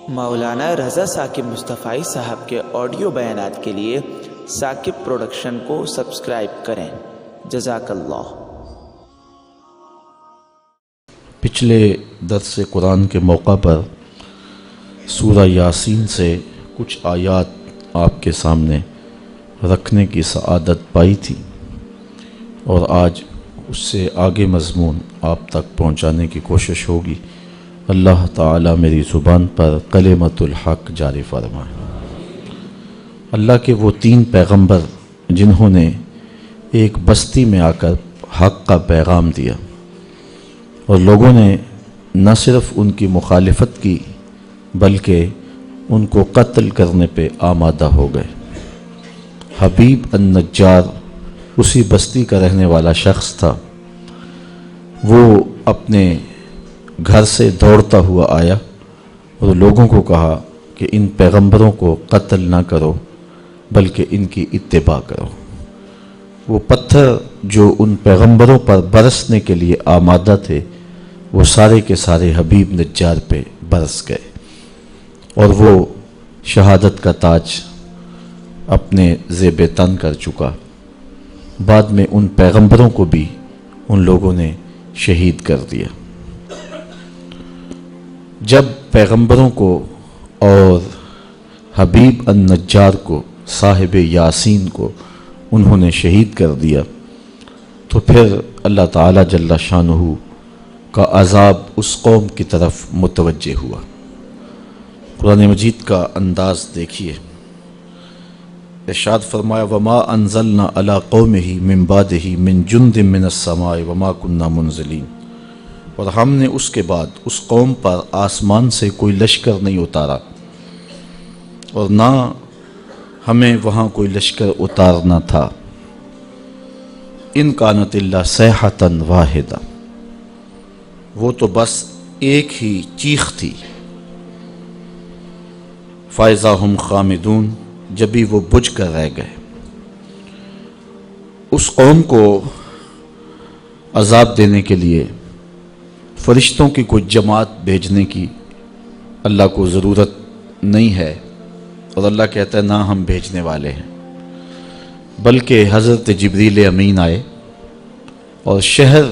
مولانا رضا ثاقب مصطفی صاحب کے آڈیو بیانات کے لیے ثاقب پروڈکشن کو سبسکرائب کریں۔ جزاک اللہ۔ پچھلے درس قرآن کے موقع پر سورہ یاسین سے کچھ آیات آپ کے سامنے رکھنے کی سعادت پائی تھی، اور آج اس سے آگے مضمون آپ تک پہنچانے کی کوشش ہوگی۔ اللہ تعالیٰ میری زبان پر کلمۃ الحق جاری فرمائے۔ اللہ کے وہ 3 پیغمبر جنہوں نے ایک بستی میں آ کر حق کا پیغام دیا، اور لوگوں نے نہ صرف ان کی مخالفت کی بلکہ ان کو قتل کرنے پہ آمادہ ہو گئے۔ حبیب النجار اسی بستی کا رہنے والا شخص تھا۔ وہ اپنے گھر سے دوڑتا ہوا آیا اور لوگوں کو کہا کہ ان پیغمبروں کو قتل نہ کرو بلکہ ان کی اتباع کرو۔ وہ پتھر جو ان پیغمبروں پر برسنے کے لیے آمادہ تھے وہ سارے کے سارے حبیب نجار پہ برس گئے، اور وہ شہادت کا تاج اپنے زیب تن کر چکا۔ بعد میں ان پیغمبروں کو بھی ان لوگوں نے شہید کر دیا۔ جب پیغمبروں کو اور حبیب النجار کو، صاحب یاسین کو انہوں نے شہید کر دیا، تو پھر اللہ تعالیٰ جل شانہ کا عذاب اس قوم کی طرف متوجہ ہوا۔ قرآن مجید کا انداز دیکھیے۔ ارشاد فرمایا وما انزلنا علی قومہ من بعدہ من جند من السماء وما کنا منزلین، اور ہم نے اس کے بعد اس قوم پر آسمان سے کوئی لشکر نہیں اتارا، اور نہ ہمیں وہاں کوئی لشکر اتارنا تھا۔ ان کانت الا صیحۃ واحدہ، وہ تو بس ایک ہی چیخ تھی۔ فاذا ہم خامدون، جبھی وہ بجھ کر رہ گئے۔ اس قوم کو عذاب دینے کے لیے فرشتوں کی کوئی جماعت بھیجنے کی اللہ کو ضرورت نہیں ہے، اور اللہ کہتا ہے نہ ہم بھیجنے والے ہیں، بلکہ حضرت جبریل امین آئے اور شہر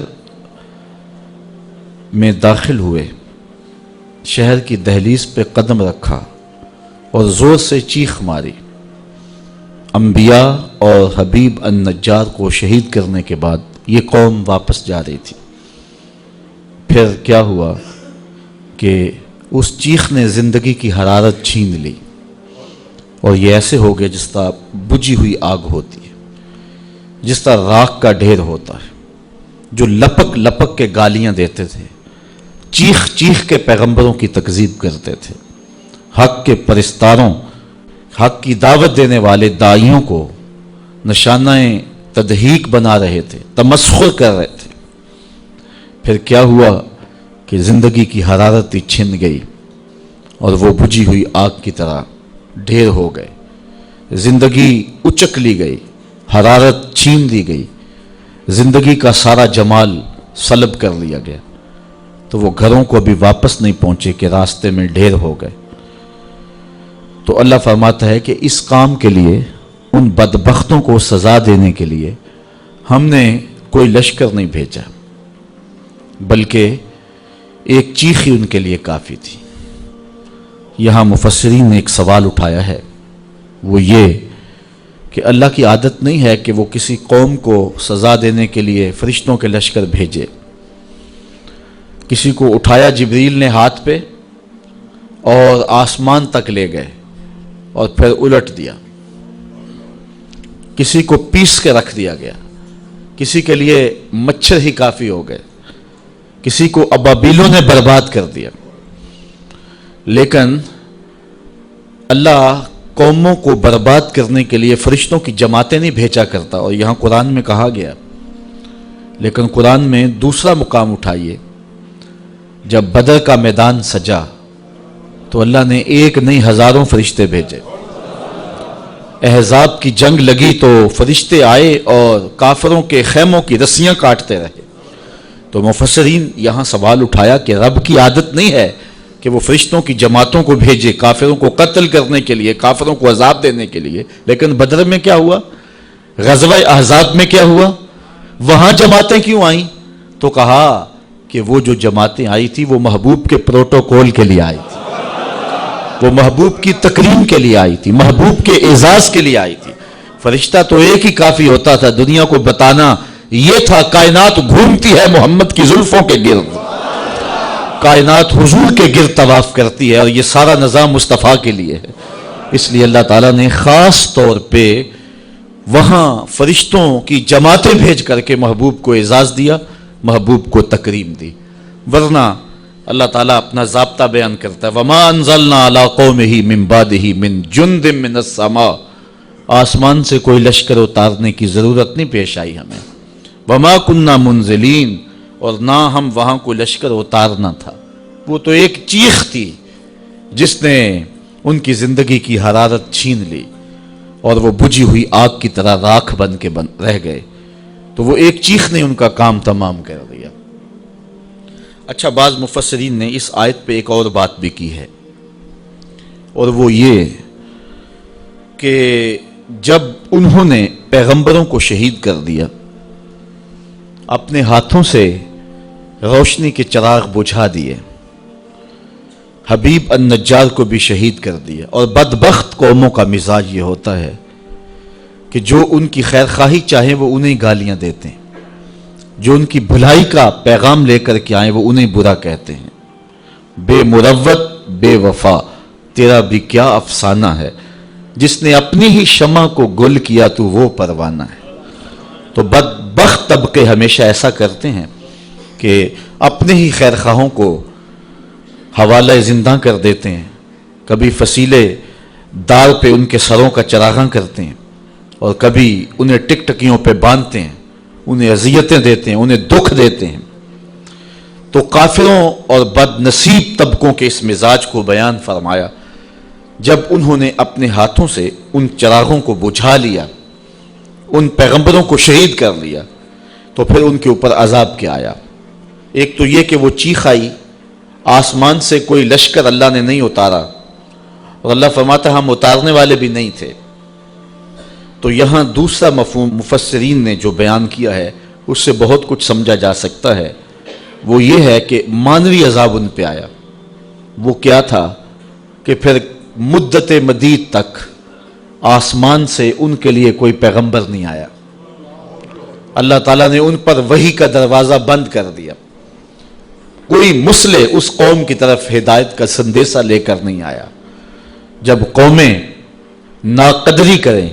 میں داخل ہوئے، شہر کی دہلیز پہ قدم رکھا اور زور سے چیخ ماری۔ انبیاء اور حبیب النجار کو شہید کرنے کے بعد یہ قوم واپس جا رہی تھی۔ پھر کیا ہوا کہ اس چیخ نے زندگی کی حرارت چھین لی، اور یہ ایسے ہو گیا جس طرح بجھی ہوئی آگ ہوتی ہے، جس طرح راکھ کا ڈھیر ہوتا ہے۔ جو لپک لپک کے گالیاں دیتے تھے، چیخ چیخ کے پیغمبروں کی تکذیب کرتے تھے، حق کے پرستاروں، حق کی دعوت دینے والے داعیوں کو نشانہ تضحیک بنا رہے تھے، تمسخر کر رہے تھے۔ پھر کیا ہوا کہ زندگی کی حرارت ہی چھن گئی، اور وہ بجھی ہوئی آگ کی طرح ڈھیر ہو گئے۔ زندگی اچک لی گئی، حرارت چھین لی گئی، زندگی کا سارا جمال سلب کر لیا گیا، تو وہ گھروں کو بھی واپس نہیں پہنچے کہ راستے میں ڈھیر ہو گئے۔ تو اللہ فرماتا ہے کہ اس کام کے لیے، ان بدبختوں کو سزا دینے کے لیے ہم نے کوئی لشکر نہیں بھیجا، بلکہ ایک چیخ ہی ان کے لیے کافی تھی۔ یہاں مفسرین نے ایک سوال اٹھایا ہے، وہ یہ کہ اللہ کی عادت نہیں ہے کہ وہ کسی قوم کو سزا دینے کے لیے فرشتوں کے لشکر بھیجے۔ کسی کو اٹھایا جبریل نے ہاتھ پہ اور آسمان تک لے گئے اور پھر الٹ دیا، کسی کو پیس کے رکھ دیا گیا، کسی کے لیے مچھر ہی کافی ہو گئے، کسی کو ابابیلوں نے برباد کر دیا۔ لیکن اللہ قوموں کو برباد کرنے کے لیے فرشتوں کی جماعتیں نہیں بھیجا کرتا، اور یہاں قرآن میں کہا گیا۔ لیکن قرآن میں دوسرا مقام اٹھائیے، جب بدر کا میدان سجا تو اللہ نے ایک نہیں ہزاروں فرشتے بھیجے۔ احزاب کی جنگ لگی تو فرشتے آئے اور کافروں کے خیموں کی رسیاں کاٹتے رہے۔ تو مفسرین یہاں سوال اٹھایا کہ رب کی عادت نہیں ہے کہ کہ وہ فرشتوں کی جماعتوں کو بھیجے کافروں کو قتل کرنے کے لیے، کافروں کو عذاب دینے کے لیے، لیکن بدر میں کیا ہوا؟ غزوہ احزاب میں کیا ہوا؟ وہاں جماعتیں کیوں آئیں؟ تو کہا کہ وہ جو جماعتیں آئی تھی وہ محبوب کے پروٹوکول کے لیے آئی تھی، وہ محبوب کی تکریم کے لیے آئی تھی، محبوب کے اعزاز کے لیے آئی تھی۔ فرشتہ تو ایک ہی کافی ہوتا تھا، دنیا کو بتانا یہ تھا کائنات گھومتی ہے محمد کی زلفوں کے گرد، کائنات حضور کے گرد طواف کرتی ہے، اور یہ سارا نظام مصطفیٰ کے لیے ہے۔ اس لیے اللہ تعالیٰ نے خاص طور پہ وہاں فرشتوں کی جماعتیں بھیج کر کے محبوب کو اعزاز دیا، محبوب کو تکریم دی۔ ورنہ اللہ تعالیٰ اپنا ضابطہ بیان کرتا ہے، وَمَا أَنزَلْنَا عَلَىٰ قَوْمِهِ مِن بَعْدِهِ مِن جُنْدٍ مِّنَ السَّمَاءِ، آسمان سے کوئی لشکر اتارنے کی ضرورت نہیں پیش آئی ہمیں، وَمَا كُنَّا مُنزِلِينَ، اور نہ ہم وہاں کوئی لشکر اتارنا تھا۔ وہ تو ایک چیخ تھی جس نے ان کی زندگی کی حرارت چھین لی، اور وہ بجھی ہوئی آگ کی طرح راکھ بن کے رہ گئے، تو وہ ایک چیخ نے ان کا کام تمام کر دیا۔ اچھا، بعض مفسرین نے اس آیت پہ ایک اور بات بھی کی ہے، اور وہ یہ کہ جب انہوں نے پیغمبروں کو شہید کر دیا، اپنے ہاتھوں سے روشنی کے چراغ بجھا دیے، حبیب النجار کو بھی شہید کر دیا، اور بدبخت قوموں کا مزاج یہ ہوتا ہے کہ جو ان کی خیر خواہی چاہیں وہ انہیں گالیاں دیتے ہیں، جو ان کی بھلائی کا پیغام لے کر کے آئیں وہ انہیں برا کہتے ہیں۔ بے مروت بے وفا تیرا بھی کیا افسانہ ہے، جس نے اپنی ہی شمع کو گل کیا تو وہ پروانہ ہے۔ تو بدبخت طبقے ہمیشہ ایسا کرتے ہیں کہ اپنے ہی خیر خواہوں کو حوالہ زندہ کر دیتے ہیں، کبھی فصیلے دار پہ ان کے سروں کا چراغاں کرتے ہیں، اور کبھی انہیں ٹک ٹکیوں پہ باندھتے ہیں، انہیں اذیتیں دیتے ہیں، انہیں دکھ دیتے ہیں۔ تو کافروں اور بد نصیب طبقوں کے اس مزاج کو بیان فرمایا، جب انہوں نے اپنے ہاتھوں سے ان چراغوں کو بجھا لیا، ان پیغمبروں کو شہید کر لیا، تو پھر ان کے اوپر عذاب کیا آیا۔ ایک تو یہ کہ وہ چیخ آئی، آسمان سے کوئی لشکر اللہ نے نہیں اتارا، اور اللہ فرماتا ہم اتارنے والے بھی نہیں تھے۔ تو یہاں دوسرا مفہوم مفسرین نے جو بیان کیا ہے اس سے بہت کچھ سمجھا جا سکتا ہے، وہ یہ ہے کہ مانوی عذاب ان پہ آیا۔ وہ کیا تھا کہ پھر مدت مدید تک آسمان سے ان کے لیے کوئی پیغمبر نہیں آیا، اللہ تعالیٰ نے ان پر وحی کا دروازہ بند کر دیا، کوئی مصلح اس قوم کی طرف ہدایت کا سندیسہ لے کر نہیں آیا۔ جب قومیں ناقدری کریں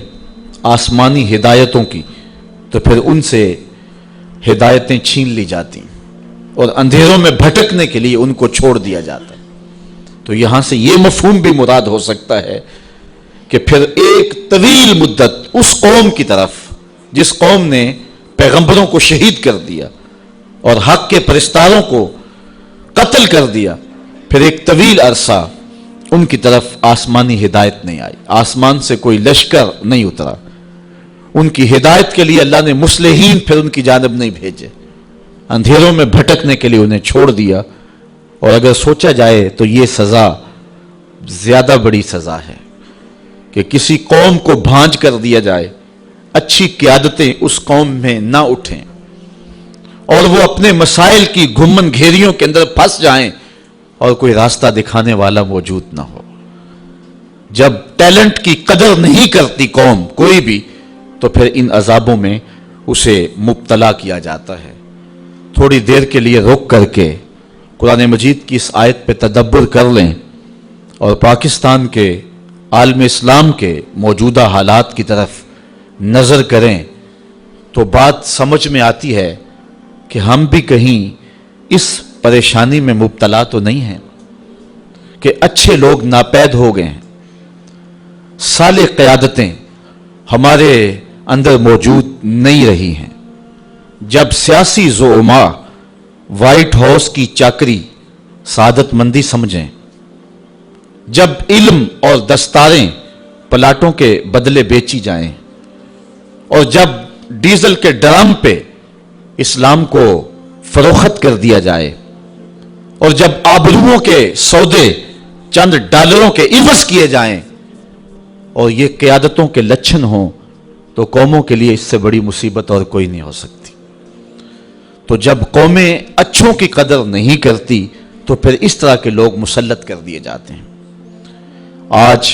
آسمانی ہدایتوں کی تو پھر ان سے ہدایتیں چھین لی جاتی اور اندھیروں میں بھٹکنے کے لیے ان کو چھوڑ دیا جاتا۔ تو یہاں سے یہ مفہوم بھی مراد ہو سکتا ہے کہ پھر ایک طویل مدت اس قوم کی طرف جس قوم نے پیغمبروں کو شہید کر دیا اور حق کے پرستاروں کو قتل کر دیا، پھر ایک طویل عرصہ ان کی طرف آسمانی ہدایت نہیں آئی، آسمان سے کوئی لشکر نہیں اترا، ان کی ہدایت کے لیے اللہ نے مصلحین پھر ان کی جانب نہیں بھیجے، اندھیروں میں بھٹکنے کے لیے انہیں چھوڑ دیا۔ اور اگر سوچا جائے تو یہ سزا زیادہ بڑی سزا ہے کہ کسی قوم کو بھانج کر دیا جائے، اچھی قیادتیں اس قوم میں نہ اٹھیں اور وہ اپنے مسائل کی گھمن گھیریوں کے اندر پھنس جائیں اور کوئی راستہ دکھانے والا موجود نہ ہو۔ جب ٹیلنٹ کی قدر نہیں کرتی قوم کوئی بھی، تو پھر ان عذابوں میں اسے مبتلا کیا جاتا ہے۔ تھوڑی دیر کے لیے رک کر کے قرآن مجید کی اس آیت پہ تدبر کر لیں اور پاکستان کے عالم اسلام کے موجودہ حالات کی طرف نظر کریں تو بات سمجھ میں آتی ہے کہ ہم بھی کہیں اس پریشانی میں مبتلا تو نہیں ہیں کہ اچھے لوگ ناپید ہو گئے ہیں، صالح قیادتیں ہمارے اندر موجود نہیں رہی ہیں۔ جب سیاسی زعماء وائٹ ہاؤس کی چاکری سعادت مندی سمجھیں، جب علم اور دستاریں پلاٹوں کے بدلے بیچی جائیں، اور جب ڈیزل کے ڈرم پہ اسلام کو فروخت کر دیا جائے، اور جب آبروؤں کے سودے چند ڈالروں کے عوض کیے جائیں اور یہ قیادتوں کے لچھن ہوں تو قوموں کے لیے اس سے بڑی مصیبت اور کوئی نہیں ہو سکتی۔ تو جب قومیں اچھوں کی قدر نہیں کرتی تو پھر اس طرح کے لوگ مسلط کر دیے جاتے ہیں۔ آج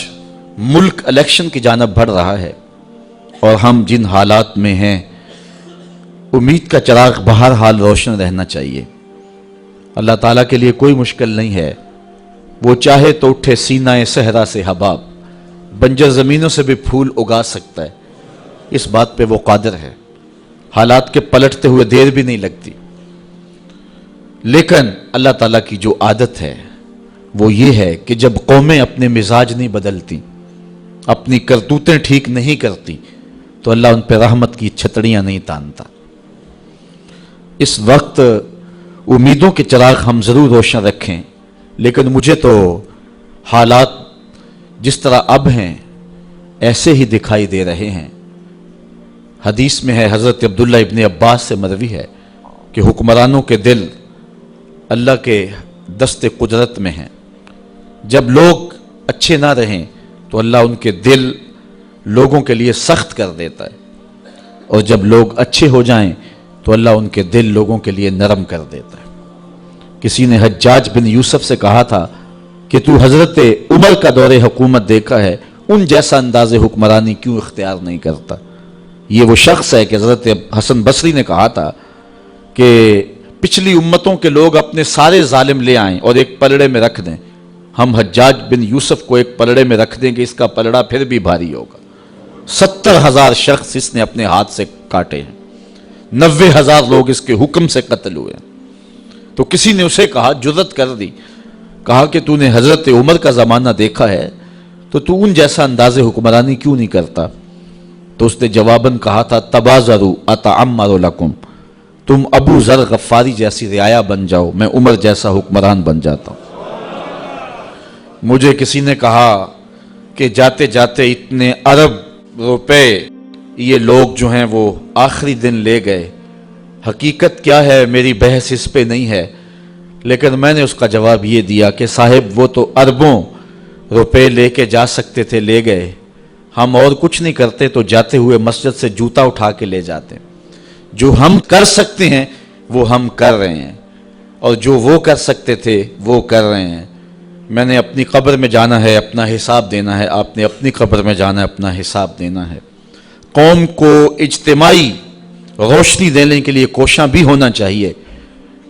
ملک الیکشن کی جانب بڑھ رہا ہے اور ہم جن حالات میں ہیں امید کا چراغ بہرحال روشن رہنا چاہیے۔ اللہ تعالیٰ کے لیے کوئی مشکل نہیں ہے، وہ چاہے تو اٹھے سینہ صحرا سے حباب، بنجر زمینوں سے بھی پھول اگا سکتا ہے، اس بات پہ وہ قادر ہے۔ حالات کے پلٹتے ہوئے دیر بھی نہیں لگتی، لیکن اللہ تعالیٰ کی جو عادت ہے وہ یہ ہے کہ جب قومیں اپنے مزاج نہیں بدلتی، اپنی کرتوتیں ٹھیک نہیں کرتی تو اللہ ان پہ رحمت کی چھتڑیاں نہیں تانتا۔ اس وقت امیدوں کے چراغ ہم ضرور روشن رکھیں، لیکن مجھے تو حالات جس طرح اب ہیں ایسے ہی دکھائی دے رہے ہیں۔ حدیث میں ہے، حضرت عبداللہ ابن عباس سے مروی ہے کہ حکمرانوں کے دل اللہ کے دست قدرت میں ہیں۔ جب لوگ اچھے نہ رہیں تو اللہ ان کے دل لوگوں کے لیے سخت کر دیتا ہے، اور جب لوگ اچھے ہو جائیں تو اللہ ان کے دل لوگوں کے لیے نرم کر دیتا ہے۔ کسی نے حجاج بن یوسف سے کہا تھا کہ تو حضرت عمر کا دور حکومت دیکھا ہے، ان جیسا انداز حکمرانی کیوں اختیار نہیں کرتا؟ یہ وہ شخص ہے کہ حضرت حسن بصری نے کہا تھا کہ پچھلی امتوں کے لوگ اپنے سارے ظالم لے آئیں اور ایک پلڑے میں رکھ دیں، ہم حجاج بن یوسف کو ایک پلڑے میں رکھ دیں گے، اس کا پلڑا پھر بھی بھاری ہوگا۔ 70,000 شخص اس نے اپنے ہاتھ سے کاٹے ہیں، 90,000 لوگ اس کے حکم سے قتل ہوئے ہیں۔ تو کسی نے اسے کہا، جرت کر دی، کہا کہ تو نے حضرت عمر کا زمانہ دیکھا ہے تو ان جیسا انداز حکمرانی کیوں نہیں کرتا؟ تو اس نے جواباً کہا تھا، تبازروا اتعمر لکم، تم ابو ذر غفاری جیسی رعایا بن جاؤ، میں عمر جیسا حکمران بن جاتا ہوں۔ مجھے کسی نے کہا کہ جاتے جاتے اتنے ارب روپے یہ لوگ جو ہیں وہ آخری دن لے گئے، حقیقت کیا ہے میری بحث اس پہ نہیں ہے، لیکن میں نے اس کا جواب یہ دیا کہ صاحب وہ تو اربوں روپے لے کے جا سکتے تھے، لے گئے، ہم اور کچھ نہیں کرتے تو جاتے ہوئے مسجد سے جوتا اٹھا کے لے جاتے۔ جو ہم کر سکتے ہیں وہ ہم کر رہے ہیں، اور جو وہ کر سکتے تھے وہ کر رہے ہیں۔ میں نے اپنی قبر میں جانا ہے، اپنا حساب دینا ہے، آپ نے اپنی قبر میں جانا ہے، اپنا حساب دینا ہے۔ قوم کو اجتماعی روشنی دینے کے لیے کوشاں بھی ہونا چاہیے،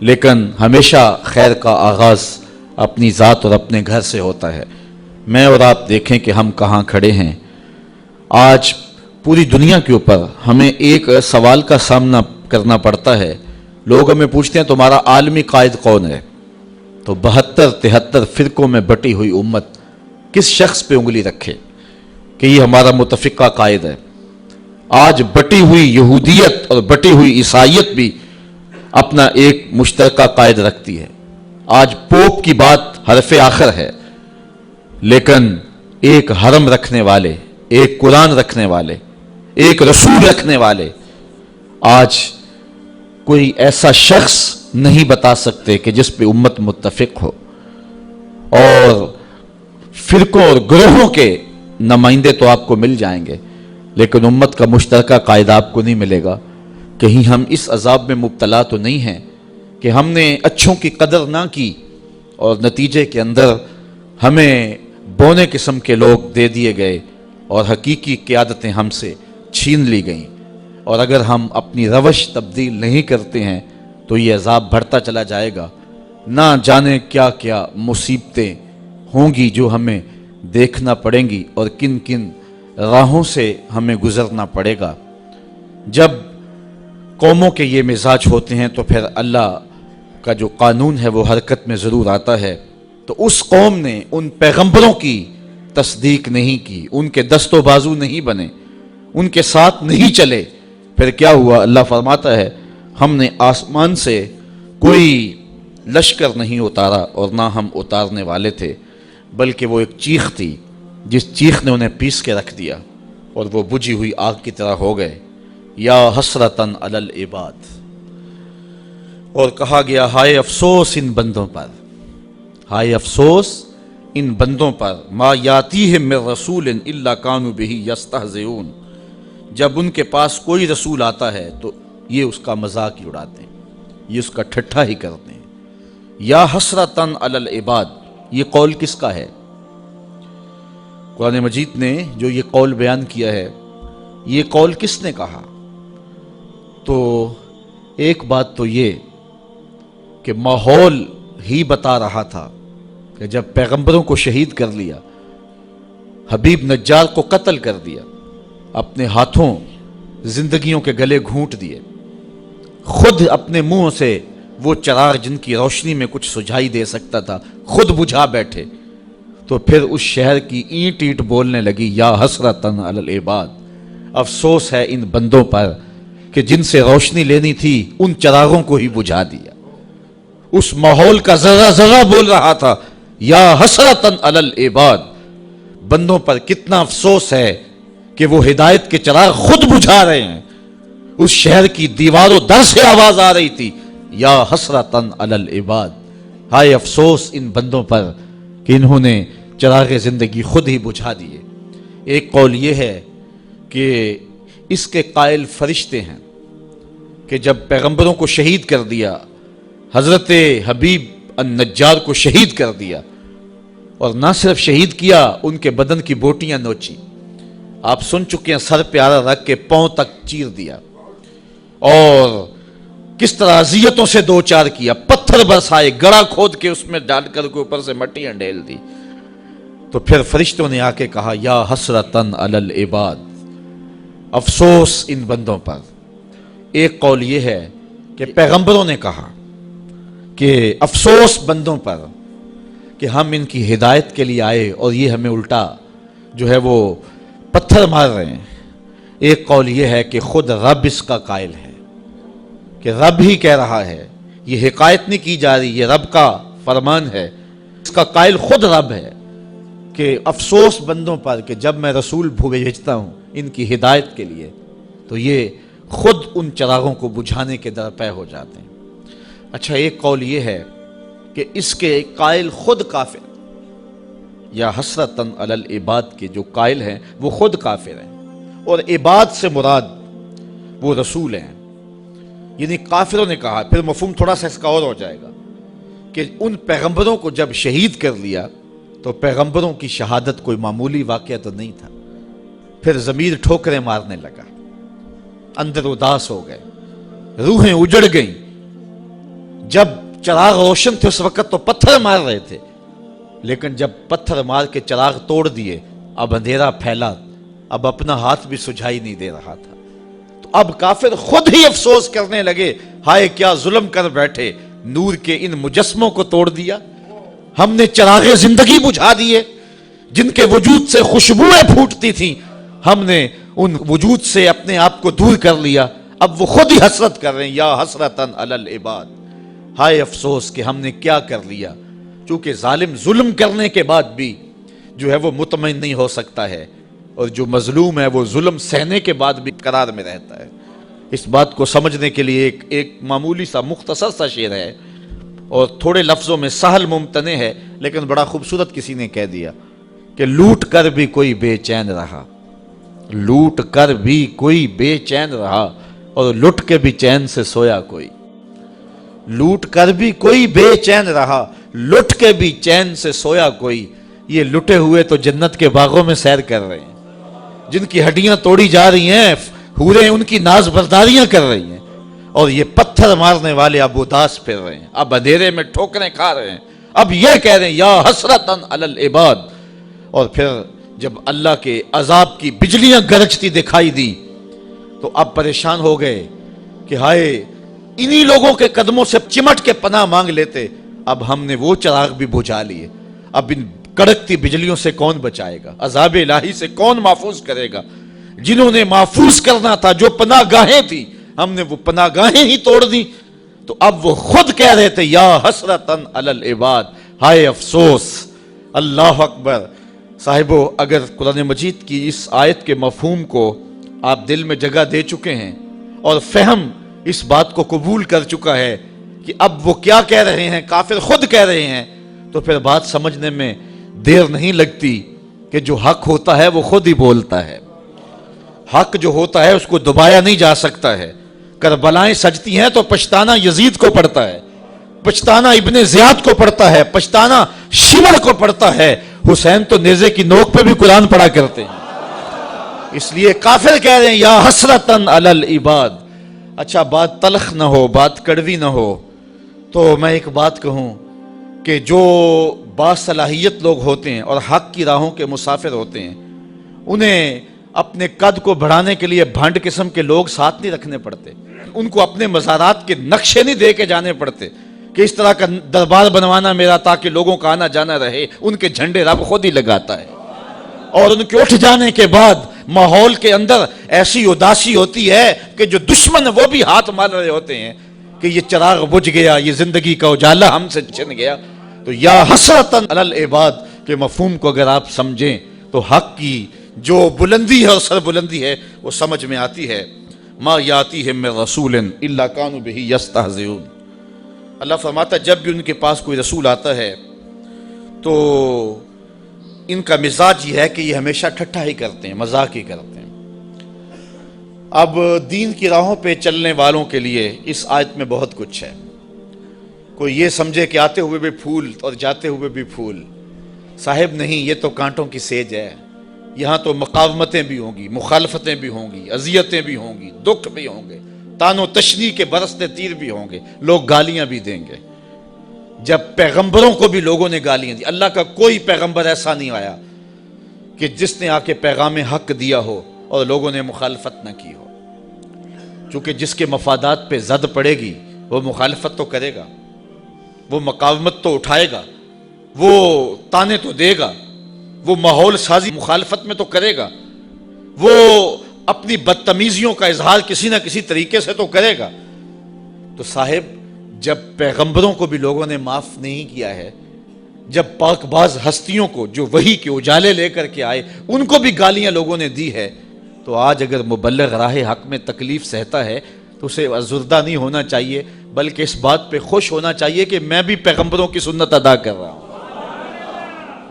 لیکن ہمیشہ خیر کا آغاز اپنی ذات اور اپنے گھر سے ہوتا ہے۔ میں اور آپ دیکھیں کہ ہم کہاں کھڑے ہیں۔ آج پوری دنیا کے اوپر ہمیں ایک سوال کا سامنا کرنا پڑتا ہے، لوگ ہمیں پوچھتے ہیں تمہارا عالمی قائد کون ہے؟ تو 72-73 فرقوں میں بٹی ہوئی امت کس شخص پہ انگلی رکھے کہ یہ ہمارا متفقہ قائد ہے؟ آج بٹی ہوئی یہودیت اور بٹی ہوئی عیسائیت بھی اپنا ایک مشترکہ قائد رکھتی ہے۔ آج پوپ کی بات حرف آخر ہے، لیکن ایک حرم رکھنے والے، ایک قرآن رکھنے والے، ایک رسول رکھنے والے آج کوئی ایسا شخص نہیں بتا سکتے کہ جس پہ امت متفق ہو۔ اور فرقوں اور گروہوں کے نمائندے تو آپ کو مل جائیں گے، لیکن امت کا مشترکہ قائد آپ کو نہیں ملے گا۔ کہیں ہم اس عذاب میں مبتلا تو نہیں ہیں کہ ہم نے اچھوں کی قدر نہ کی اور نتیجے کے اندر ہمیں بونے قسم کے لوگ دے دیے گئے اور حقیقی قیادتیں ہم سے چھین لی گئیں، اور اگر ہم اپنی روش تبدیل نہیں کرتے ہیں تو یہ عذاب بڑھتا چلا جائے گا۔ نہ جانے کیا کیا مصیبتیں ہوں گی جو ہمیں دیکھنا پڑیں گی اور کن کن راہوں سے ہمیں گزرنا پڑے گا۔ جب قوموں کے یہ مزاج ہوتے ہیں تو پھر اللہ کا جو قانون ہے وہ حرکت میں ضرور آتا ہے۔ تو اس قوم نے ان پیغمبروں کی تصدیق نہیں کی، ان کے دست و بازو نہیں بنے، ان کے ساتھ نہیں چلے، پھر کیا ہوا؟ اللہ فرماتا ہے ہم نے آسمان سے کوئی لشکر نہیں اتارا اور نہ ہم اتارنے والے تھے، بلکہ وہ ایک چیخ تھی جس چیخ نے انہیں پیس کے رکھ دیا اور وہ بجھی ہوئی آگ کی طرح ہو گئے۔ یا حسرتن علی العباد، اور کہا گیا ہائے افسوس ان بندوں پر ہائے افسوس ان بندوں پر، ما یاتیہم من رسول الا کانوا بہ یستہزئون، جب ان کے پاس کوئی رسول آتا ہے تو یہ اس کا مذاق ہی اڑاتے ہیں، یہ اس کا ٹھٹھا ہی کرتے ہیں۔ یا حسرتن علی العباد، یہ قول کس کا ہے؟ قرآن مجید نے جو یہ قول بیان کیا ہے، یہ قول کس نے کہا؟ تو ایک بات تو یہ کہ ماحول ہی بتا رہا تھا کہ جب پیغمبروں کو شہید کر لیا، حبیب نجار کو قتل کر دیا، اپنے ہاتھوں زندگیوں کے گلے گھونٹ دیے، خود اپنے منہ سے وہ چراغ جن کی روشنی میں کچھ سجھائی دے سکتا تھا خود بجھا بیٹھے، تو پھر اس شہر کی اینٹ اینٹ بولنے لگی یا حسرتن علی العباد، افسوس ہے ان بندوں پر کہ جن سے روشنی لینی تھی ان چراغوں کو ہی بجھا دیا۔ اس ماحول کا ذرہ ذرہ بول رہا تھا یا حسرتن علی العباد، بندوں پر کتنا افسوس ہے کہ وہ ہدایت کے چراغ خود بجھا رہے ہیں۔ اس شہر کی دیوار و در سے آواز آ رہی تھی یا حسرتن علی العباد، ہائے افسوس ان بندوں پر کہ انہوں نے چراغ زندگی خود ہی بجھا دیے۔ ایک قول یہ ہے کہ اس کے قائل فرشتے ہیں کہ جب پیغمبروں کو شہید کر دیا، حضرت حبیب النجار کو شہید کر دیا، اور نہ صرف شہید کیا، ان کے بدن کی بوٹیاں نوچی، آپ سن چکے ہیں، سر پہ آرا رکھ کے پاؤں تک چیر دیا، اور کس طرح اذیتوں سے دو چار کیا، پتھر برسائے، گڑا کھود کے اس میں ڈال کر کے اوپر سے مٹیاں ڈھیل دی۔ تو پھر فرشتوں نے آ کے کہا یا حسرتن علی العباد، افسوس ان بندوں پر۔ ایک قول یہ ہے کہ پیغمبروں نے کہا کہ افسوس بندوں پر کہ ہم ان کی ہدایت کے لیے آئے اور یہ ہمیں الٹا جو ہے وہ پتھر مار رہے ہیں۔ ایک قول یہ ہے کہ خود رب اس کا قائل ہے، کہ رب ہی کہہ رہا ہے، یہ حکایت نہیں کی جا رہی، یہ رب کا فرمان ہے، اس کا قائل خود رب ہے کہ افسوس بندوں پر کہ جب میں رسول بھیجتا ہوں ان کی ہدایت کے لیے تو یہ خود ان چراغوں کو بجھانے کے درپے ہو جاتے ہیں۔ اچھا، ایک قول یہ ہے کہ اس کے قائل خود کافر، یا حسرتن علی العباد کے جو قائل ہیں وہ خود کافر ہیں، اور عباد سے مراد وہ رسول ہیں، یعنی کافروں نے کہا۔ پھر مفہوم تھوڑا سا اس کا اور ہو جائے گا کہ ان پیغمبروں کو جب شہید کر لیا تو پیغمبروں کی شہادت کوئی معمولی واقعہ تو نہیں تھا، پھر ضمیر ٹھوکریں مارنے لگا، اندر اداس ہو گئے، روحیں اجڑ گئیں۔ جب چراغ روشن تھے اس وقت تو پتھر مار رہے تھے، لیکن جب پتھر مار کے چراغ توڑ دیے اب اندھیرا پھیلا، اب اپنا ہاتھ بھی سجھائی نہیں دے رہا تھا، تو اب کافر خود ہی افسوس کرنے لگے، ہائے کیا ظلم کر بیٹھے، نور کے ان مجسموں کو توڑ دیا، ہم نے چراغ زندگی بجھا دیے، جن کے وجود سے خوشبوئیں پھوٹتی تھیں، ہم نے ان وجود سے اپنے آپ کو دور کر لیا، اب وہ خود ہی حسرت کر رہے ہیں یا حسرتن علی العباد، ہائے افسوس کہ ہم نے کیا کر لیا۔ چونکہ ظالم ظلم کرنے کے بعد بھی جو ہے وہ مطمئن نہیں ہو سکتا ہے، اور جو مظلوم ہے وہ ظلم سہنے کے بعد بھی قرار میں رہتا ہے۔ اس بات کو سمجھنے کے لیے ایک معمولی سا مختصر سا شعر ہے، اور تھوڑے لفظوں میں سہل ممتنع ہے لیکن بڑا خوبصورت کسی نے کہہ دیا کہ لوٹ کر بھی کوئی بے چین رہا، لوٹ کر بھی کوئی بے چین رہا، اور لٹ کے بھی چین سے سویا کوئی، لوٹ کر بھی کوئی بے چین رہا، لٹ کے بھی چین سے سویا کوئی۔ یہ لٹے ہوئے تو جنت کے باغوں میں سیر کر رہے ہیں، جن کی ہڈیاں توڑی جا رہی ہیں، حوریں ان کی ناز برداریاں کر رہی ہیں، اور یہ پتھر مارنے والے اب اداس پھر رہے ہیں، اب اندھیرے میں ٹھوکریں کھا رہے ہیں، اب یہ کہہ رہے ہیں یا حسرتن علی العباد۔ اور پھر جب اللہ کے عذاب کی بجلیاں گرجتی دکھائی دی تو اب پریشان ہو گئے کہ ہائے انہی لوگوں کے قدموں سے چمٹ کے پناہ مانگ لیتے، اب ہم نے وہ چراغ بھی بجھا لیے، اب ان کڑکتی بجلیوں سے کون بچائے گا، عذاب الہی سے کون محفوظ کرے گا۔ جنہوں نے محفوظ کرنا تھا، جو پناہ گاہیں تھی، ہم نے وہ پناہ گاہیں ہی توڑ دی، تو اب وہ خود کہہ رہے تھے یا حسرتن علی العباد، ہائے افسوس۔ اللہ اکبر۔ صاحبو، اگر قرآن مجید کی اس آیت کے مفہوم کو آپ دل میں جگہ دے چکے ہیں اور فہم اس بات کو قبول کر چکا ہے کہ اب وہ کیا کہہ رہے ہیں، کافر خود کہہ رہے ہیں، تو پھر بات سمجھنے میں دیر نہیں لگتی کہ جو حق ہوتا ہے وہ خود ہی بولتا ہے. حق جو ہوتا ہے اس کو دبایا نہیں جا سکتا ہے. کربلائیں سجتی ہیں تو پچھتانا یزید کو پڑتا ہے, پچھتانا ابن زیاد کو پڑتا ہے, پچھتانا شمر کو پڑتا ہے. حسین تو نیزے کی نوک پہ بھی قرآن پڑھا کرتے ہیں. اس لیے کافر کہہ رہے ہیں یا حسرتن علی العباد. اچھا بات تلخ نہ ہو, بات کڑوی نہ ہو, تو میں ایک بات کہوں کہ جو باصلاحیت لوگ ہوتے ہیں اور حق کی راہوں کے مسافر ہوتے ہیں, انہیں اپنے قد کو بڑھانے کے لیے بھنڈ قسم کے لوگ ساتھ نہیں رکھنے پڑتے. ان کو اپنے مزارات کے نقشے نہیں دے کے جانے پڑتے کہ اس طرح کا دربار بنوانا میرا تاکہ لوگوں کا آنا جانا رہے. ان کے جھنڈے رب خود ہی لگاتا ہے. اور ان کے اٹھ جانے کے بعد ماحول کے اندر ایسی اداسی ہوتی ہے کہ جو دشمن وہ بھی ہاتھ مار رہے ہوتے ہیں کہ یہ چراغ بجھ گیا, یہ زندگی کا اجالا ہم سے چھن گیا. تو یا حسرتن علی العباد کے مفہوم کو اگر آپ سمجھیں تو حق کی جو بلندی ہے اور سر بلندی ہے وہ سمجھ میں آتی ہے. ما یاتیہم من رسول الا کانوا بہ یستہزئون. اللہ فرماتا ہے جب بھی ان کے پاس کوئی رسول آتا ہے تو ان کا مزاج یہ ہے کہ یہ ہمیشہ ٹھٹھا ہی کرتے ہیں, مذاق ہی کرتے ہیں. اب دین کی راہوں پہ چلنے والوں کے لیے اس آیت میں بہت کچھ ہے. کوئی یہ سمجھے کہ آتے ہوئے بھی پھول اور جاتے ہوئے بھی پھول. صاحب نہیں, یہ تو کانٹوں کی سیج ہے. یہاں تو مقاومتیں بھی ہوں گی, مخالفتیں بھی ہوں گی, اذیتیں بھی ہوں گی, دکھ بھی ہوں گے, تان و تشنیع کے برستے تیر بھی ہوں گے, لوگ گالیاں بھی دیں گے. جب پیغمبروں کو بھی لوگوں نے گالیاں دی, اللہ کا کوئی پیغمبر ایسا نہیں آیا کہ جس نے آ کے پیغام حق دیا ہو اور لوگوں نے مخالفت نہ کی ہو. چونکہ جس کے مفادات پہ زد پڑے گی وہ مخالفت تو کرے گا, وہ مقاومت تو اٹھائے گا, وہ تانے تو دے گا, وہ ماحول سازی مخالفت میں تو کرے گا, وہ اپنی بدتمیزیوں کا اظہار کسی نہ کسی طریقے سے تو کرے گا. تو صاحب جب پیغمبروں کو بھی لوگوں نے معاف نہیں کیا ہے, جب پاک باز ہستیوں کو جو وحی کے اجالے لے کر کے آئے ان کو بھی گالیاں لوگوں نے دی ہے, تو آج اگر مبلغ راہ حق میں تکلیف سہتا ہے تو اسے ازردہ نہیں ہونا چاہیے, بلکہ اس بات پہ خوش ہونا چاہیے کہ میں بھی پیغمبروں کی سنت ادا کر رہا ہوں.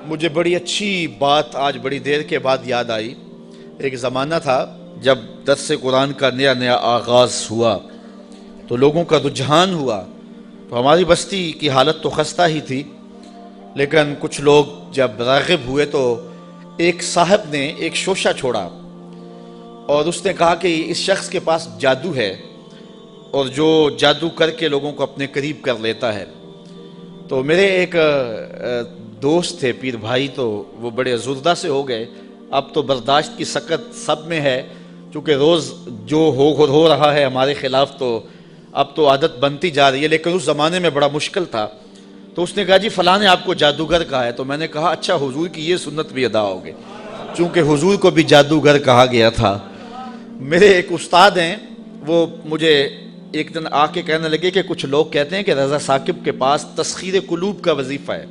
مجھے بڑی اچھی بات آج بڑی دیر کے بعد یاد آئی. ایک زمانہ تھا جب درس قرآن کا نیا نیا آغاز ہوا تو لوگوں کا رجحان ہوا, تو ہماری بستی کی حالت تو خستہ ہی تھی, لیکن کچھ لوگ جب راغب ہوئے تو ایک صاحب نے ایک شوشہ چھوڑا اور اس نے کہا کہ اس شخص کے پاس جادو ہے اور جو جادو کر کے لوگوں کو اپنے قریب کر لیتا ہے. تو میرے ایک دوست تھے پیر بھائی, تو وہ بڑے ازردہ سے ہو گئے. اب تو برداشت کی سکت سب میں ہے, چونکہ روز جو ہو رہا ہے ہمارے خلاف تو اب تو عادت بنتی جا رہی ہے, لیکن اس زمانے میں بڑا مشکل تھا. تو اس نے کہا جی فلاں نے آپ کو جادوگر کہا ہے. تو میں نے کہا اچھا حضور کی یہ سنت بھی ادا ہوگی, چونکہ حضور کو بھی جادوگر کہا گیا تھا. میرے ایک استاد ہیں, وہ مجھے ایک دن آ کے کہنے لگے کہ کچھ لوگ کہتے ہیں کہ رضا ثاقب کے پاس تسخیر قلوب کا وظیفہ ہے,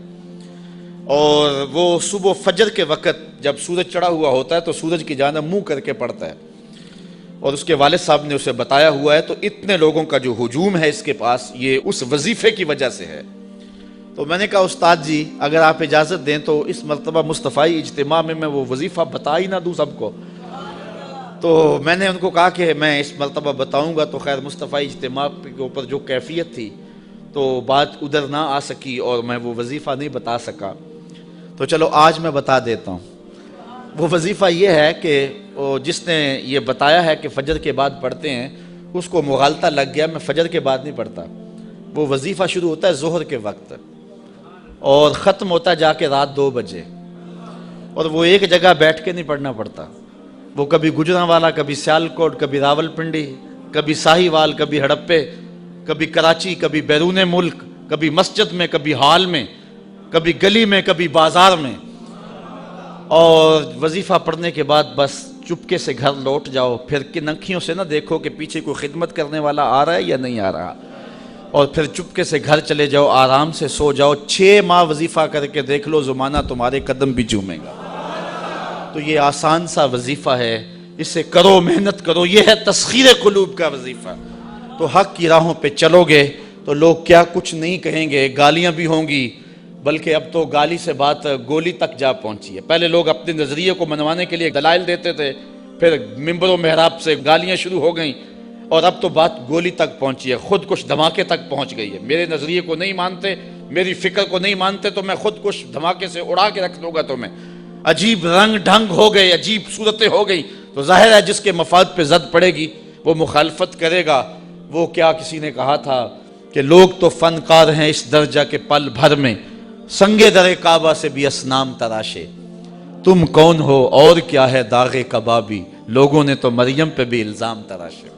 اور وہ صبح فجر کے وقت جب سورج چڑھا ہوا ہوتا ہے تو سورج کی جانب منہ کر کے پڑھتا ہے, اور اس کے والد صاحب نے اسے بتایا ہوا ہے. تو اتنے لوگوں کا جو ہجوم ہے اس کے پاس یہ اس وظیفے کی وجہ سے ہے. تو میں نے کہا استاد جی اگر آپ اجازت دیں تو اس مرتبہ مصطفی اجتماع میں وہ وظیفہ بتا ہی نہ دوں سب کو. تو میں نے ان کو کہا کہ میں اس مرتبہ بتاؤں گا. تو خیر مصطفی اجتماع کے اوپر جو کیفیت تھی تو بات ادھر نہ آ سکی اور میں وہ وظیفہ نہیں بتا سکا. تو چلو آج میں بتا دیتا ہوں. وہ وظیفہ یہ ہے کہ جس نے یہ بتایا ہے کہ فجر کے بعد پڑھتے ہیں اس کو مغالطہ لگ گیا, میں فجر کے بعد نہیں پڑھتا. وہ وظیفہ شروع ہوتا ہے ظہر کے وقت اور ختم ہوتا ہے جا کے رات 2 بجے, اور وہ ایک جگہ بیٹھ کے نہیں پڑھنا پڑتا. وہ کبھی گجرانوالا, کبھی سیالکوٹ, کبھی راول پنڈی, کبھی ساہیوال, کبھی ہڑپے, کبھی کراچی, کبھی بیرون ملک, کبھی مسجد میں, کبھی ہال میں, کبھی گلی میں, کبھی بازار میں. اور وظیفہ پڑھنے کے بعد بس چپکے سے گھر لوٹ جاؤ. پھر کن انکھیوں سے نہ دیکھو کہ پیچھے کوئی خدمت کرنے والا آ رہا ہے یا نہیں آ رہا, اور پھر چپکے سے گھر چلے جاؤ, آرام سے سو جاؤ. 6 ماہ وظیفہ کر کے دیکھ لو, زمانہ تمہارے قدم بھی چومے گا. تو یہ آسان سا وظیفہ ہے, اسے کرو, محنت کرو. یہ ہے تسخیر قلوب کا وظیفہ. تو حق کی راہوں پہ چلو گے تو لوگ کیا کچھ نہیں کہیں گے, گالیاں بھی ہوں گی, بلکہ اب تو گالی سے بات گولی تک جا پہنچی ہے۔ پہلے لوگ اپنے نظریے کو منوانے کے لیے دلائل دیتے تھے، پھر ممبر و محراب سے گالیاں شروع ہو گئیں، اور اب تو بات گولی تک پہنچی ہے، خود کش دھماکے تک پہنچ گئی ہے۔ میرے نظریے کو نہیں مانتے، میری فکر کو نہیں مانتے تو میں خود کش دھماکے سے اڑا کے رکھ دوں گا تمہیں۔ عجیب رنگ ڈھنگ ہو گئے، عجیب صورتیں ہو گئی، تو ظاہر ہے جس کے مفاد پہ زد پڑے گی وہ مخالفت کرے گا۔ وہ کیا کسی نے کہا تھا کہ لوگ تو فنکار ہیں اس درجہ کے پل بھر میں، سنگے در کعبہ سے بھی اصنام تراشے۔ تم کون ہو اور کیا ہے داغ کبابی، لوگوں نے تو مریم پہ بھی الزام تراشے۔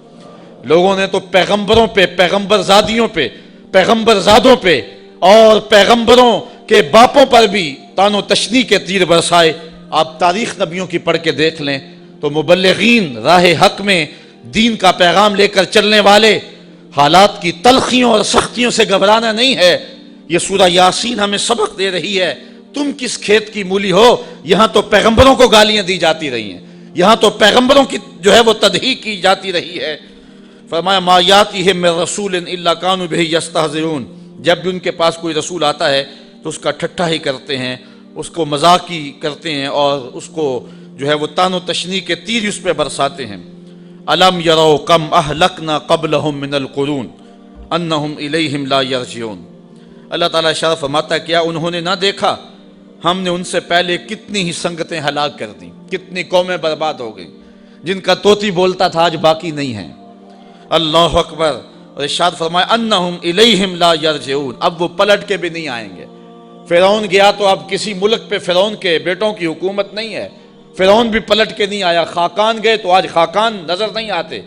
لوگوں نے تو پیغمبروں پہ، پیغمبر زادیوں پہ، پیغمبر زادوں پہ اور پیغمبروں کے باپوں پر بھی تان و تشنیع کے تیر برسائے۔ آپ تاریخ نبیوں کی پڑھ کے دیکھ لیں تو مبلغین راہ حق میں دین کا پیغام لے کر چلنے والے، حالات کی تلخیوں اور سختیوں سے گھبرانا نہیں ہے۔ یہ سورہ یاسین ہمیں سبق دے رہی ہے، تم کس کھیت کی مولی ہو، یہاں تو پیغمبروں کو گالیاں دی جاتی رہی ہیں، یہاں تو پیغمبروں کی جو ہے وہ تدحیق کی جاتی رہی ہے۔ فرمایا ما یاتیہم من رسول الا کانوا بہ یستہزئون، جب بھی ان کے پاس کوئی رسول آتا ہے تو اس کا ٹھٹھا ہی کرتے ہیں، اس کو مذاق ہی کرتے ہیں، اور اس کو جو ہے وہ تان و تشنیع کے تیر اس پہ برساتے ہیں۔ الم یروا کم اہلکنا قبلہم من القرون انہم الیہم لا یرجعون۔ اللہ تعالیٰ اشارہ فرماتا ہے کیا انہوں نے نہ دیکھا ہم نے ان سے پہلے کتنی ہی سنگتیں ہلاک کر دیں، کتنی قومیں برباد ہو گئیں، جن کا طوطی بولتا تھا آج باقی نہیں ہیں۔ اللہ اکبر۔ اور ارشاد فرمایا انہم الیہم لا یرجعون، اب وہ پلٹ کے بھی نہیں آئیں گے۔ فرعون گیا تو اب کسی ملک پہ فرعون کے بیٹوں کی حکومت نہیں ہے، فرعون بھی پلٹ کے نہیں آیا۔ خاقان گئے تو آج خاقان نظر نہیں آتے،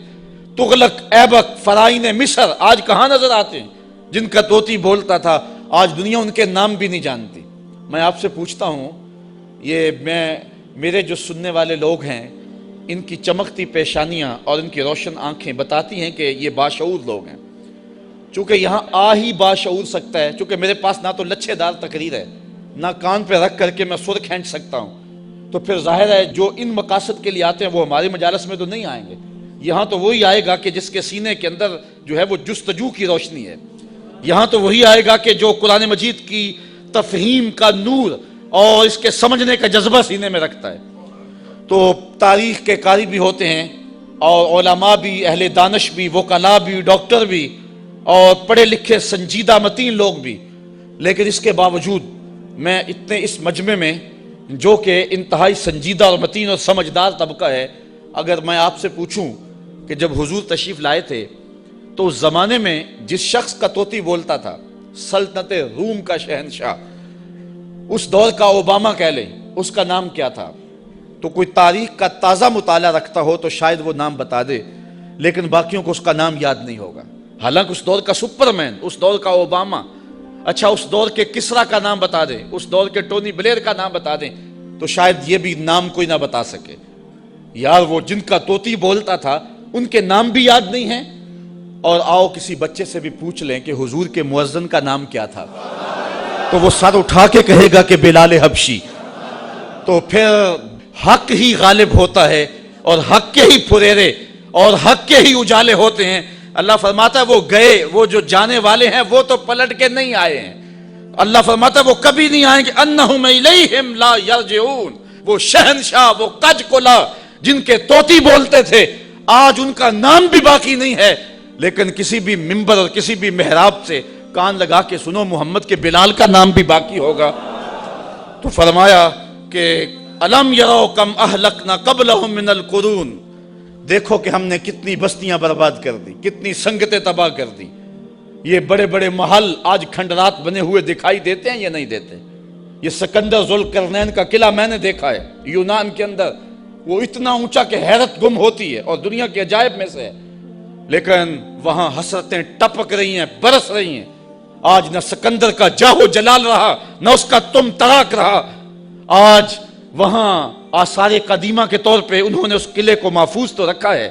تغلق، ایبک، فرعون مصر آج کہاں نظر آتے ہیں؟ جن کا طوطی بولتا تھا آج دنیا ان کے نام بھی نہیں جانتی۔ میں آپ سے پوچھتا ہوں، یہ میرے جو سننے والے لوگ ہیں، ان کی چمکتی پیشانیاں اور ان کی روشن آنکھیں بتاتی ہیں کہ یہ باشعور لوگ ہیں۔ چونکہ یہاں آ ہی باشعور سکتا ہے، چونکہ میرے پاس نہ تو لچھے دار تقریر ہے، نہ کان پہ رکھ کر کے میں سر کھینچ سکتا ہوں، تو پھر ظاہر ہے جو ان مقاصد کے لیے آتے ہیں وہ ہماری مجالس میں تو نہیں آئیں گے۔ یہاں تو وہی آئے گا کہ جس کے سینے کے اندر جو ہے وہ جستجو کی روشنی ہے، یہاں تو وہی آئے گا کہ جو قرآن مجید کی تفہیم کا نور اور اس کے سمجھنے کا جذبہ سینے میں رکھتا ہے۔ تو تاریخ کے قاری بھی ہوتے ہیں، اور علماء بھی، اہل دانش بھی، وکلاء بھی، ڈاکٹر بھی، اور پڑھے لکھے سنجیدہ متین لوگ بھی، لیکن اس کے باوجود میں اتنے اس مجمع میں جو کہ انتہائی سنجیدہ اور متین اور سمجھدار طبقہ ہے، اگر میں آپ سے پوچھوں کہ جب حضور تشریف لائے تھے تو اس زمانے میں جس شخص کا طوطی بولتا تھا، سلطنت روم کا شہنشاہ، اس دور کا اوباما کہہ لیں، اس کا نام کیا تھا؟ تو کوئی تاریخ کا تازہ مطالعہ رکھتا ہو تو شاید وہ نام بتا دے، لیکن باقیوں کو اس کا نام یاد نہیں ہوگا۔ حالانکہ اس دور کا سپرمین، اس دور کا اوباما، اچھا اس دور کے کسرا کا نام بتا دیں، اس دور کے ٹونی بلیر کا نام بتا دیں، تو شاید یہ بھی نام کوئی نہ بتا سکے۔ یار وہ جن کا طوطی بولتا تھا ان کے نام بھی یاد نہیں ہیں۔ اور آؤ کسی بچے سے بھی پوچھ لیں کہ حضور کے مؤذن کا نام کیا تھا، تو وہ سر اٹھا کے کہے گا کہ بلال حبشی۔ تو پھر حق ہی غالب ہوتا ہے، اور حق کے ہی پھریرے اور حق کے ہی اجالے ہوتے ہیں۔ اللہ فرماتا ہے وہ گئے، وہ جو جانے والے ہیں وہ تو پلٹ کے نہیں آئے ہیں۔ اللہ فرماتا ہے وہ کبھی نہیں آئیں گے۔ انہم الیہم لا یرجعون، وہ شہنشاہ، وہ کج کلا جن کے طوطی بولتے تھے، آج ان کا نام بھی باقی نہیں ہے، لیکن کسی بھی ممبر اور کسی بھی محراب سے کان لگا کے سنو محمد کے بلال کا نام بھی باقی ہوگا۔ تو فرمایا کہ الم یروا کم اہلکنا قبلہم من القرون، دیکھو کہ ہم نے کتنی بستیاں برباد کر دی، کتنی سنگتیں تباہ کر دی۔ یہ بڑے بڑے محل آج کھنڈرات بنے ہوئے دکھائی دیتے ہیں یا نہیں دیتے؟ یہ سکندر ذوالقرنین کا قلعہ میں نے دیکھا ہے یونان کے اندر، وہ اتنا اونچا کہ حیرت گم ہوتی ہے اور دنیا کے عجائب میں سے ہے، لیکن وہاں حسرتیں ٹپک رہی ہیں، برس رہی ہیں۔ آج نہ سکندر کا جاہو جلال رہا، نہ اس کا تم تراک رہا۔ آج وہاں آثار قدیمہ کے طور پہ انہوں نے اس قلعے کو محفوظ تو رکھا ہے،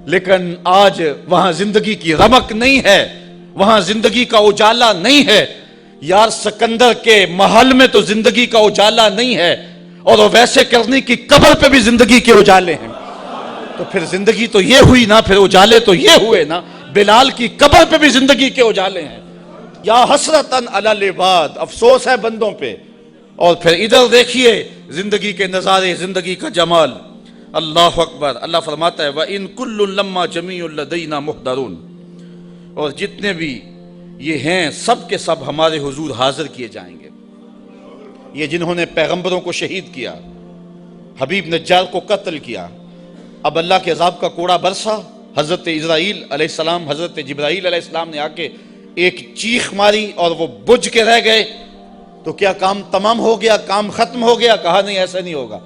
لیکن آج وہاں زندگی کی رمق نہیں ہے، وہاں زندگی کا اجالا نہیں ہے۔ یار سکندر کے محل میں تو زندگی کا اجالا نہیں ہے، اور وہ ویسے کرنی کی قبر پہ بھی زندگی کے اجالے ہیں۔ تو پھر زندگی تو یہ ہوئی نا، پھر اجالے تو یہ ہوئے نا، بلال کی قبر پہ بھی زندگی کے اجالے ہیں۔ یا حسرتن علی العباد، افسوس ہے بندوں پہ. اور پھر ادھر دیکھیے زندگی کے نظارے، زندگی کا جمال. اللہ اکبر. اللہ فرماتا ہے وَإِن كُلٌّ لَمَّا جَمِيعٌ لَدَيْنَا مُحْضَرُونَ، اور جتنے بھی یہ ہیں سب کے سب ہمارے حضور حاضر کیے جائیں گے. یہ جنہوں نے پیغمبروں کو شہید کیا، حبیب نجار کو قتل کیا، اب اللہ کے عذاب کا کوڑا برسا. حضرت اسرائیل علیہ السلام، حضرت جبرائیل علیہ السلام نے آ کے ایک چیخ ماری اور وہ بجھ کے رہ گئے. تو کیا کام تمام ہو گیا؟ کام ختم ہو گیا؟ کہا نہیں، ایسا نہیں ہوگا.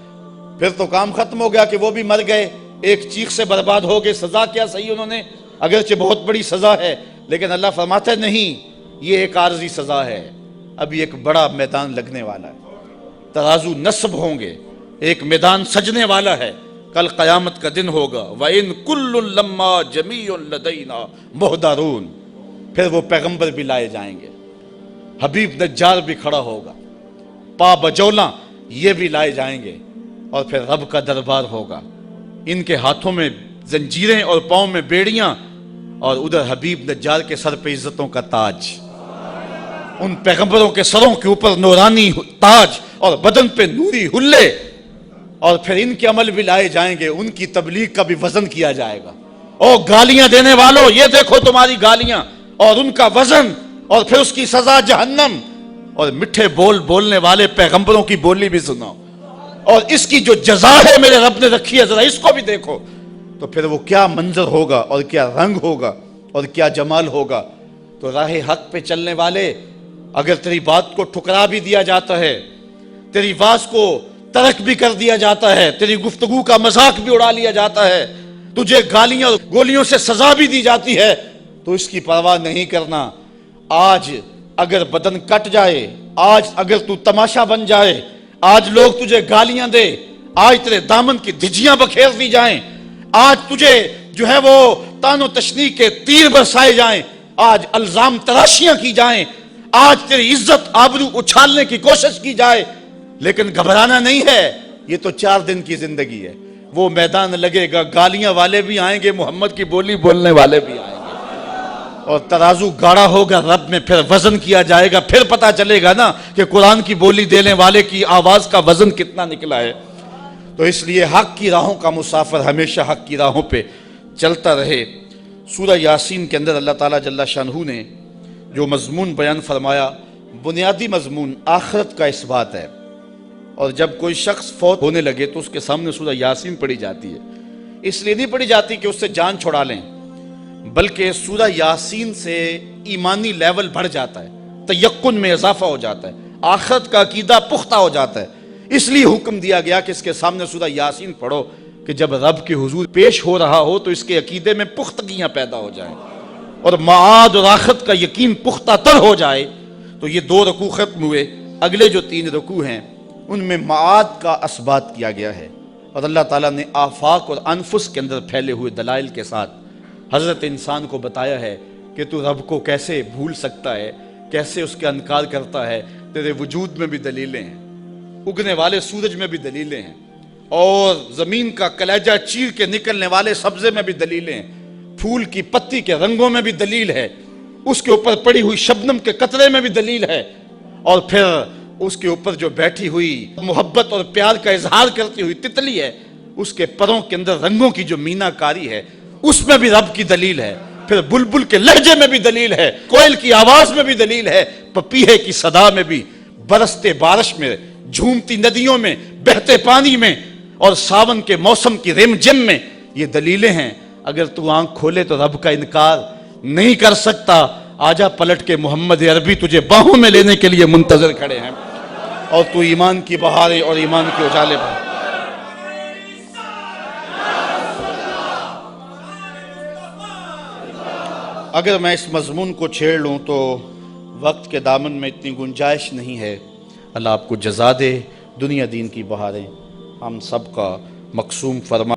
پھر تو کام ختم ہو گیا کہ وہ بھی مر گئے، ایک چیخ سے برباد ہو گئے. سزا کیا صحیح انہوں نے، اگرچہ بہت بڑی سزا ہے، لیکن اللہ فرماتا ہے نہیں، یہ ایک عارضی سزا ہے، ابھی ایک بڑا میدان لگنے والا ہے. ترازو نصب ہوں گے، ایک میدان سجنے والا ہے، کل قیامت کا دن ہوگا. وَإِن كُلٌّ لَمَّا جَمِيعٌ لَدَيْنَا مُحْضَرُونَ. پھر وہ پیغمبر بھی لائے جائیں گے، حبیب نجار بھی کھڑا ہوگا، پا بجولا یہ بھی لائے جائیں گے، اور پھر رب کا دربار ہوگا. ان کے ہاتھوں میں زنجیریں اور پاؤں میں بیڑیاں، اور ادھر حبیب نجار کے سر پہ عزتوں کا تاج. ان پیغمبروں کے سروں کے اوپر نورانی تاج اور بدن پہ نوری حلے. اور پھر ان کے عمل بھی لائے جائیں گے، ان کی تبلیغ کا بھی وزن کیا جائے گا. او گالیاں دینے والوں، یہ دیکھو تمہاری گالیاں اور ان کا وزن، اور پھر اس کی سزا جہنم. اور میٹھے بول بولنے والے پیغمبروں کی بولی بھی سناؤ، اور اس کی جو جزا ہے میرے رب نے رکھی ہے ذرا اس کو بھی دیکھو. تو پھر وہ کیا منظر ہوگا، اور کیا رنگ ہوگا، اور کیا جمال ہوگا. تو راہ حق پہ چلنے والے، اگر تیری بات کو ٹھکرا بھی دیا جاتا ہے، تیری واز کو ترک بھی کر دیا جاتا ہے، تیری گفتگو کا مذاق بھی اڑا لیا جاتا ہے، تجھے گالیاں اور گولیوں سے سزا بھی دی جاتی ہے، تو اس کی پرواہ نہیں کرنا. آج اگر بدن کٹ جائے، آج اگر تو تماشا بن جائے، آج لوگ تجھے گالیاں دے، آج تیرے دامن کی دھجیاں بکھیر دی جائیں، آج تجھے جو ہے وہ تان و تشنیع کے تیر برسائے جائیں، آج الزام تراشیاں کی جائیں، آج تیری عزت آبرو اچھالنے کی کوشش کی جائے، لیکن گھبرانا نہیں ہے. یہ تو 4 دن کی زندگی ہے. وہ میدان لگے گا، گالیاں والے بھی آئیں گے، محمد کی بولی بولنے والے بھی آئیں گے، اور ترازو گاڑا ہوگا رب میں. پھر وزن کیا جائے گا، پھر پتا چلے گا نا کہ قرآن کی بولی دینے والے کی آواز کا وزن کتنا نکلا ہے. تو اس لیے حق کی راہوں کا مسافر ہمیشہ حق کی راہوں پہ چلتا رہے. سورہ یاسین کے اندر اللہ تعالیٰ جل شانہ نے جو مضمون بیان فرمایا، بنیادی مضمون آخرت کا اس بات ہے. اور جب کوئی شخص فوت ہونے لگے تو اس کے سامنے سورہ یاسین پڑھی جاتی ہے. اس لیے نہیں پڑھی جاتی کہ اس سے جان چھڑا لیں، بلکہ سورہ یاسین سے ایمانی لیول بڑھ جاتا ہے، تیقن میں اضافہ ہو جاتا ہے، آخرت کا عقیدہ پختہ ہو جاتا ہے. اس لیے حکم دیا گیا کہ اس کے سامنے سورہ یاسین پڑھو، کہ جب رب کے حضور پیش ہو رہا ہو تو اس کے عقیدے میں پختگیاں پیدا ہو جائیں اور معاد اور آخرت کا یقین پختہ تر ہو جائے. تو یہ 2 رکوع ختم ہوئے. اگلے جو 3 رکوع ہیں ان میں معاد کا اثبات کیا گیا ہے، اور اللہ تعالیٰ نے آفاق اور انفس کے اندر پھیلے ہوئے دلائل کے ساتھ حضرت انسان کو بتایا ہے کہ تو رب کو کیسے بھول سکتا ہے، کیسے اس کا انکار کرتا ہے. تیرے وجود میں بھی دلیلیں ہیں، اگنے والے سورج میں بھی دلیلیں ہیں، اور زمین کا کلیجہ چیر کے نکلنے والے سبزے میں بھی دلیلیں ہیں، پھول کی پتی کے رنگوں میں بھی دلیل ہے، اس کے اوپر پڑی ہوئی شبنم کے قطرے میں بھی دلیل ہے، اور پھر اس کے اوپر جو بیٹھی ہوئی محبت اور پیار کا اظہار کرتی ہوئی تتلی ہے، اس کے پروں کے اندر رنگوں کی جو مینا کاری ہے، اس میں بھی رب کی دلیل ہے. پھر بلبل کے لہجے میں بھی دلیل ہے، کوئل کی آواز میں بھی دلیل ہے، پپیہے کی صدا میں بھی، برستے بارش میں، جھومتی ندیوں میں، بہتے پانی میں، اور ساون کے موسم کی رم جم میں یہ دلیلیں ہیں. اگر تو آنکھ کھولے تو رب کا انکار نہیں کر سکتا. آجا پلٹ کے، محمد عربی تجھے باہوں میں لینے کے لیے منتظر کھڑے ہیں، اور تو ایمان کی بہاریں اور ایمان کے اجالے پر. اگر میں اس مضمون کو چھیڑ لوں تو وقت کے دامن میں اتنی گنجائش نہیں ہے. اللہ آپ کو جزا دے، دنیا دین کی بہاریں ہم سب کا مقسوم فرما.